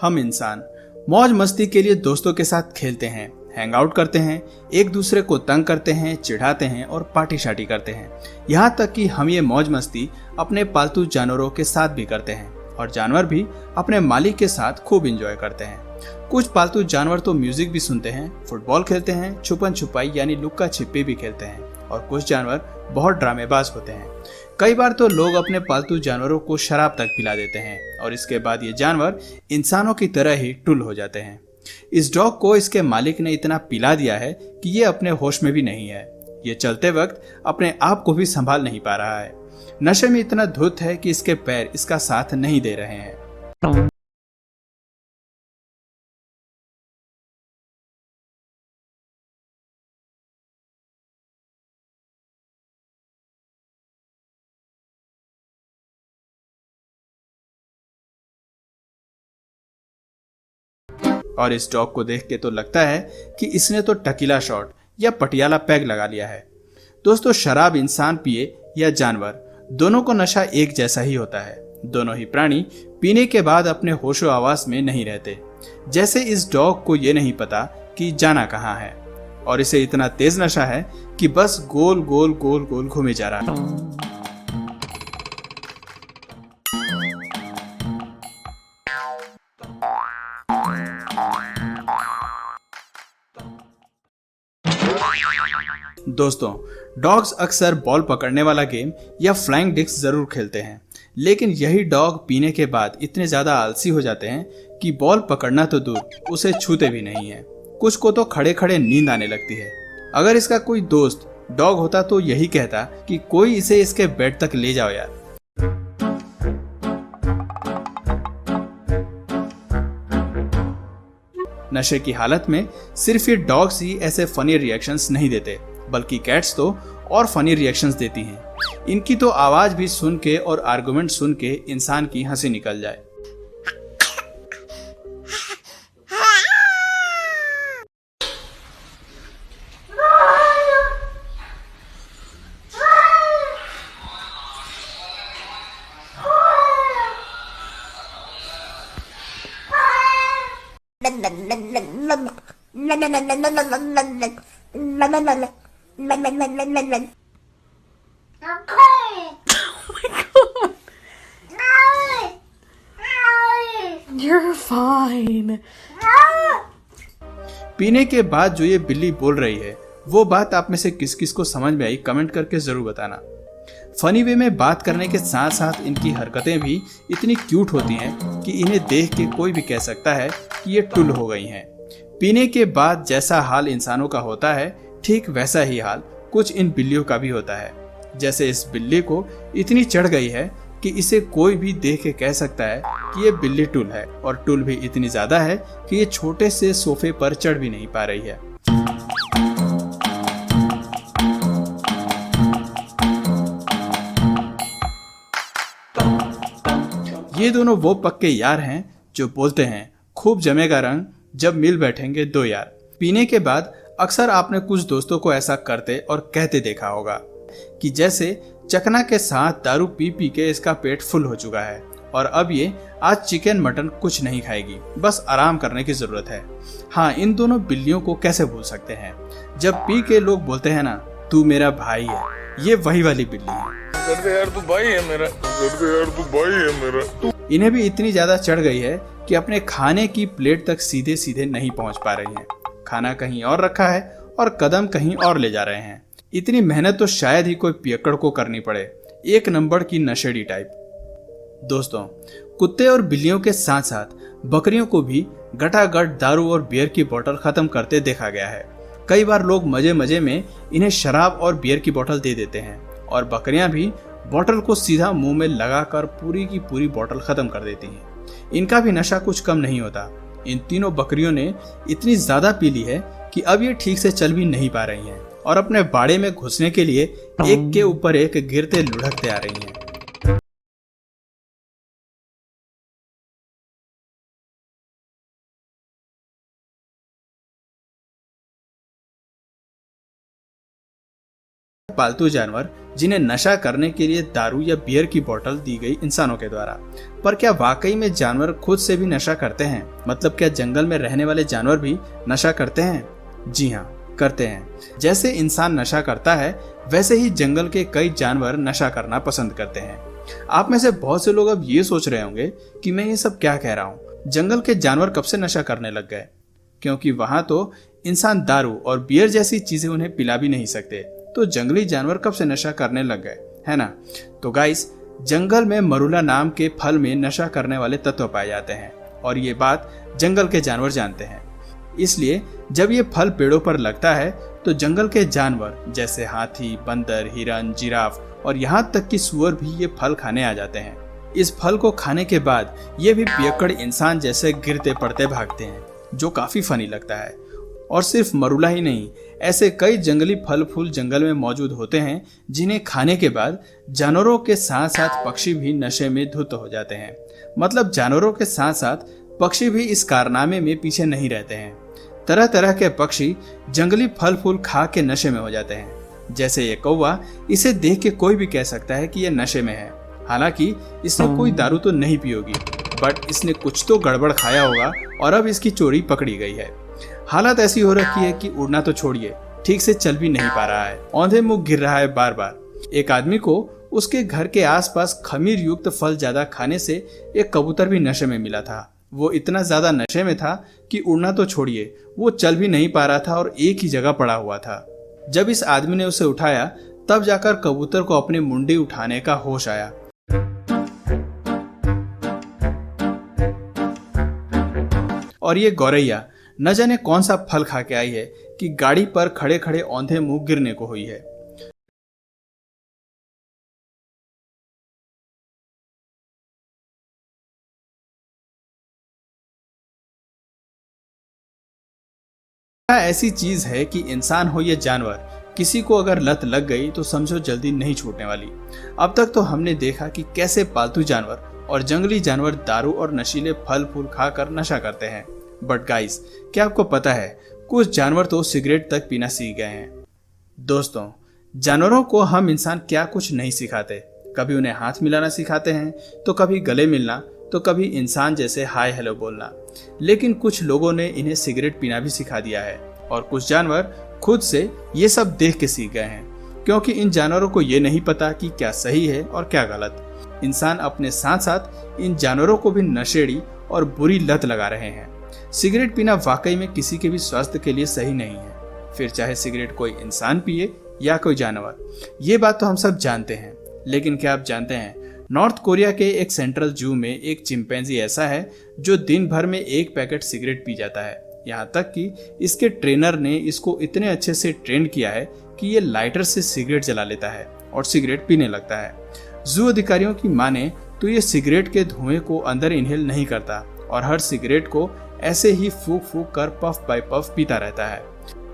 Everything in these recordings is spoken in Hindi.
हम इंसान मौज मस्ती के लिए दोस्तों के साथ खेलते हैं, हैंग आउट करते हैं, एक दूसरे को तंग करते हैं, चिढ़ाते हैं और पार्टी शार्टी करते हैं। यहाँ तक कि हम ये मौज मस्ती अपने पालतू जानवरों के साथ भी करते हैं और जानवर भी अपने मालिक के साथ खूब एंजॉय करते हैं। कुछ पालतू जानवर तो म्यूजिक भी सुनते हैं, फुटबॉल खेलते हैं, छुपन छुपाई यानी लुक्का छिपी भी खेलते हैं और कुछ जानवर बहुत ड्रामेबाज होते हैं। कई बार तो लोग अपने पालतू जानवरों को शराब तक पिला देते हैं और इसके बाद ये जानवर इंसानों की तरह ही टुल हो जाते हैं। इस डॉग को इसके मालिक ने इतना पिला दिया है कि ये अपने होश में भी नहीं है। ये चलते वक्त अपने आप को भी संभाल नहीं पा रहा है। नशे में इतना धुत है कि इसके पैर इसका साथ नहीं दे रहे हैं। और इस डॉग को देख के तो लगता है कि इसने तो टकीला शॉट या पटियाला पैग लगा लिया है। दोस्तों, शराब इंसान पिए या जानवर, दोनों को नशा एक जैसा ही होता है। दोनों ही प्राणी पीने के बाद अपने होशो आवास में नहीं रहते। जैसे इस डॉग को ये नहीं पता कि जाना कहाँ है और इसे इतना तेज नशा है कि बस गोल गोल गोल गोल घूमे जा रहा है। दोस्तों, डॉग्स अक्सर बॉल पकड़ने वाला गेम या फ्लाइंग डिस्क जरूर खेलते हैं, लेकिन यही डॉग पीने के बाद इतने ज्यादा आलसी हो जाते हैं कि बॉल पकड़ना तो दूर, उसे छूते भी नहीं है। कुछ को तो खड़े खड़े नींद आने लगती है। अगर इसका कोई दोस्त डॉग होता तो यही कहता कि कोई इसे इसके बेड तक ले जाओ यार। नशे की हालत में सिर्फ ये डॉग्स ही ऐसे फनी रिएक्शंस नहीं देते, बल्कि कैट्स तो और फनी रिएक्शंस देती हैं। इनकी तो आवाज भी सुन के और आर्गुमेंट सुन के इंसान की हंसी निकल जाए। You're fine. पीने के बाद जो ये बिल्ली बोल रही है, वो बात आप में से किस किस को समझ में आई, कमेंट करके जरूर बताना। फनी वे में बात करने के साथ साथ इनकी हरकतें भी इतनी क्यूट होती हैं कि इन्हें देख के कोई भी कह सकता है कि ये टुल हो गई हैं। पीने के बाद जैसा हाल इंसानों का होता है, ठीक वैसा ही हाल कुछ इन बिल्लियों का भी होता है। जैसे इस बिल्ली को इतनी चढ़ गई है कि इसे कोई भी देख के कह सकता है कि ये बिल्ली टुल है, और टुल भी इतनी ज्यादा है कि ये छोटे से सोफे पर चढ़ भी नहीं पा रही है। ये दोनों वो पक्के यार हैं जो बोलते हैं खूब जमेगा रंग जब मिल बैठेंगे दो यार। पीने के बाद अक्सर आपने कुछ दोस्तों को ऐसा करते और कहते देखा होगा कि जैसे चकना के साथ दारू पी पी के इसका पेट फुल हो चुका है और अब ये आज चिकन मटन कुछ नहीं खाएगी, बस आराम करने की जरूरत है। हाँ, इन दोनों बिल्लियों को कैसे भूल सकते हैं। जब पी के लोग बोलते हैं ना, तू मेरा भाई है, ये वही वाली बिल्ली है। यार तू भाई है मेरा, यार तू भाई है मेरा। इन्हें भी इतनी ज्यादा चढ़ गई है कि अपने खाने की प्लेट तक सीधे सीधे नहीं पहुंच पा रही हैं। खाना कहीं और रखा है और कदम कहीं और ले जा रहे हैं। इतनी मेहनत तो शायद ही कोई पियक्कड़ को करनी पड़े। एक नंबर की नशेड़ी टाइप। दोस्तों, कुत्ते और बिल्लियों के साथ साथ बकरियों को भी गटागट दारू और बियर की बोतल खत्म करते देखा गया है। कई बार लोग मजे मजे में इन्हें शराब और बियर की बोतल दे देते हैं और बकरियां भी बोतल को सीधा मुंह में लगाकर पूरी की पूरी बोतल खत्म कर देती हैं। इनका भी नशा कुछ कम नहीं होता। इन तीनों बकरियों ने इतनी ज्यादा पी ली है कि अब ये ठीक से चल भी नहीं पा रही हैं और अपने बाड़े में घुसने के लिए एक के ऊपर एक गिरते लुढ़कते आ रही हैं। पालतू जानवर जिन्हें नशा करने के लिए दारू या बियर की बोतल दी गई इंसानों के द्वारा। पर क्या वाकई में जानवर खुद से भी नशा करते हैं? मतलब क्या जंगल में रहने वाले जानवर भी नशा करते हैं? जी हाँ, करते हैं। जैसे इंसान नशा करता है वैसे ही जंगल के कई जानवर नशा करना पसंद करते हैं। आप में से बहुत से लोग अब ये सोच रहे होंगे कि मैं ये सब क्या कह रहा हूँ, जंगल के जानवर कब से नशा करने लग गए? क्योंकि वहां तो इंसान दारू और बियर जैसी चीजें उन्हें पिला भी नहीं सकते, तो जंगली जानवर कब से नशा करने लग गए, है ना? तो गाइस, जंगल में मरूला नाम के फल में नशा करने वाले तत्व पाए जाते हैं और ये बात जंगल के जानवर जानते हैं। इसलिए जब ये फल पेड़ों पर लगता है तो जंगल के जानवर जैसे हाथी, बंदर, हिरन, जिराफ और यहाँ तक कि सुअर भी ये फल खाने आ जाते हैं। इस फल को खाने के बाद ये भी पियक्कड़ इंसान जैसे गिरते पड़ते भागते हैं, जो काफी फनी लगता है। और सिर्फ मरूला ही नहीं, ऐसे कई जंगली फल फूल जंगल में मौजूद होते हैं जिन्हें खाने के बाद जानवरों के साथ साथ पक्षी भी नशे में धुत हो जाते हैं। मतलब जानवरों के साथ साथ पक्षी भी इस कारनामे में पीछे नहीं रहते हैं। तरह तरह के पक्षी जंगली फल फूल खा के नशे में हो जाते हैं। जैसे ये कौवा, इसे देख के कोई भी कह सकता है कि ये नशे में है। हालांकि इसने कोई दारू तो नहीं पी होगी, बट इसने कुछ तो गड़बड़ खाया होगा और अब इसकी चोरी पकड़ी गई है। हालत ऐसी हो रखी है कि उड़ना तो छोड़िए, ठीक से चल भी नहीं पा रहा है, औंधे मुंह गिर रहा है बार बार। एक आदमी को उसके घर के आसपास खमीर युक्त फल ज्यादा खाने से एक कबूतर भी नशे में मिला था। वो इतना ज्यादा नशे में था कि उड़ना तो छोड़िए, वो चल भी नहीं पा रहा था और एक ही जगह पड़ा हुआ था। जब इस आदमी ने उसे उठाया तब जाकर कबूतर को अपनी मुंडी उठाने का होश आया। और ये गौरैया न जाने कौन सा फल खा के आई है कि गाड़ी पर खड़े खड़े औंधे मुंह गिरने को हुई है। ऐसी चीज है कि इंसान हो या जानवर, किसी को अगर लत लग गई तो समझो जल्दी नहीं छूटने वाली। अब तक तो हमने देखा कि कैसे पालतू जानवर और जंगली जानवर दारू और नशीले फल फूल खाकर नशा करते हैं। बट गाइस, क्या आपको पता है कुछ जानवर तो सिगरेट तक पीना सीख गए हैं। दोस्तों, जानवरों को हम इंसान क्या कुछ नहीं सिखाते। कभी उन्हें हाथ मिलाना सिखाते हैं, तो कभी गले मिलना, तो कभी इंसान जैसे हाय हेलो बोलना। लेकिन कुछ लोगों ने इन्हें सिगरेट पीना भी सिखा दिया है और कुछ जानवर खुद से ये सब देख के सीख गए हैं, क्योंकि इन जानवरों को ये नहीं पता कि क्या सही है और क्या गलत। इंसान अपने साथ साथ इन जानवरों को भी नशेड़ी और बुरी लत लगा रहे हैं। सिगरेट पीना वाकई में किसी के भी स्वास्थ्य के लिए सही नहीं है, फिर चाहे सिगरेट कोई इंसान पिए या कोई जानवर। ये बात तो हम सब जानते हैं। लेकिन क्या आप जानते हैं, नॉर्थ कोरिया के एक सेंट्रल जू में एक चिंपैंजी ऐसा है जो दिन भर में 1 पैकेट सिगरेट पी जाता है। यहाँ तक कि इसके ट्रेनर ने इसको इतने अच्छे से ट्रेन किया है कि ये लाइटर से सिगरेट जला लेता है और सिगरेट पीने लगता है। जू अधिकारियों की माने तो ये सिगरेट के धुएं को अंदर इनहेल नहीं करता और हर सिगरेट को ऐसे ही फूक फूक कर पफ बाय पफ पीता रहता है।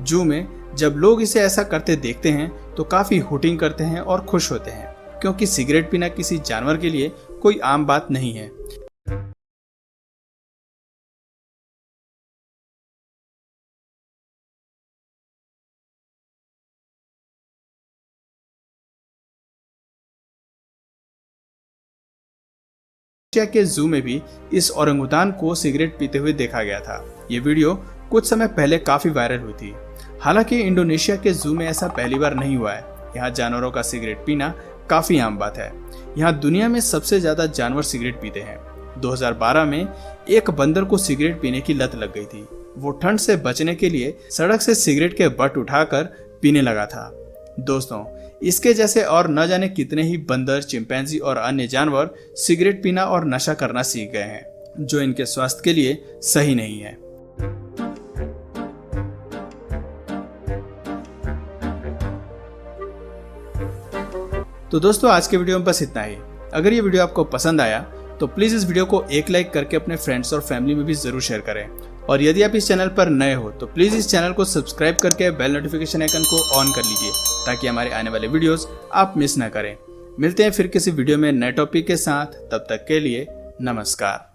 जू में जब लोग इसे ऐसा करते देखते हैं तो काफी हुटिंग करते हैं और खुश होते हैं, क्योंकि सिगरेट पीना किसी जानवर के लिए कोई आम बात नहीं है। के जू में भी इस ओरंगुटान को सिगरेट पीते हुए देखा गया था। ये वीडियो कुछ समय पहले काफी वायरल हुई थी। हालांकि इंडोनेशिया के जू में ऐसा पहली बार नहीं हुआ है। यहाँ जानवरों का सिगरेट पीना काफी आम बात है। यहाँ दुनिया में सबसे ज्यादा जानवर सिगरेट पीते हैं। 2012 में एक बंदर को सिगरेट पीने की लत लग गई थी। वो ठंड से बचने के लिए सड़क से सिगरेट के बट उठाकर पीने लगा था। दोस्तों, इसके जैसे और न जाने कितने ही बंदर, चिंपैंजी और अन्य जानवर सिगरेट पीना और नशा करना सीख गए हैं, जो इनके स्वास्थ्य के लिए सही नहीं है। तो दोस्तों, आज के वीडियो में बस इतना ही। अगर ये वीडियो आपको पसंद आया तो प्लीज इस वीडियो को एक लाइक करके अपने फ्रेंड्स और फैमिली में भी जरूर शेयर करें। और यदि आप इस चैनल पर नए हो तो प्लीज इस चैनल को सब्सक्राइब करके बेल नोटिफिकेशन आइकन को ऑन कर लीजिए, ताकि हमारे आने वाले वीडियोस आप मिस ना करें। मिलते हैं फिर किसी वीडियो में नए टॉपिक के साथ। तब तक के लिए नमस्कार।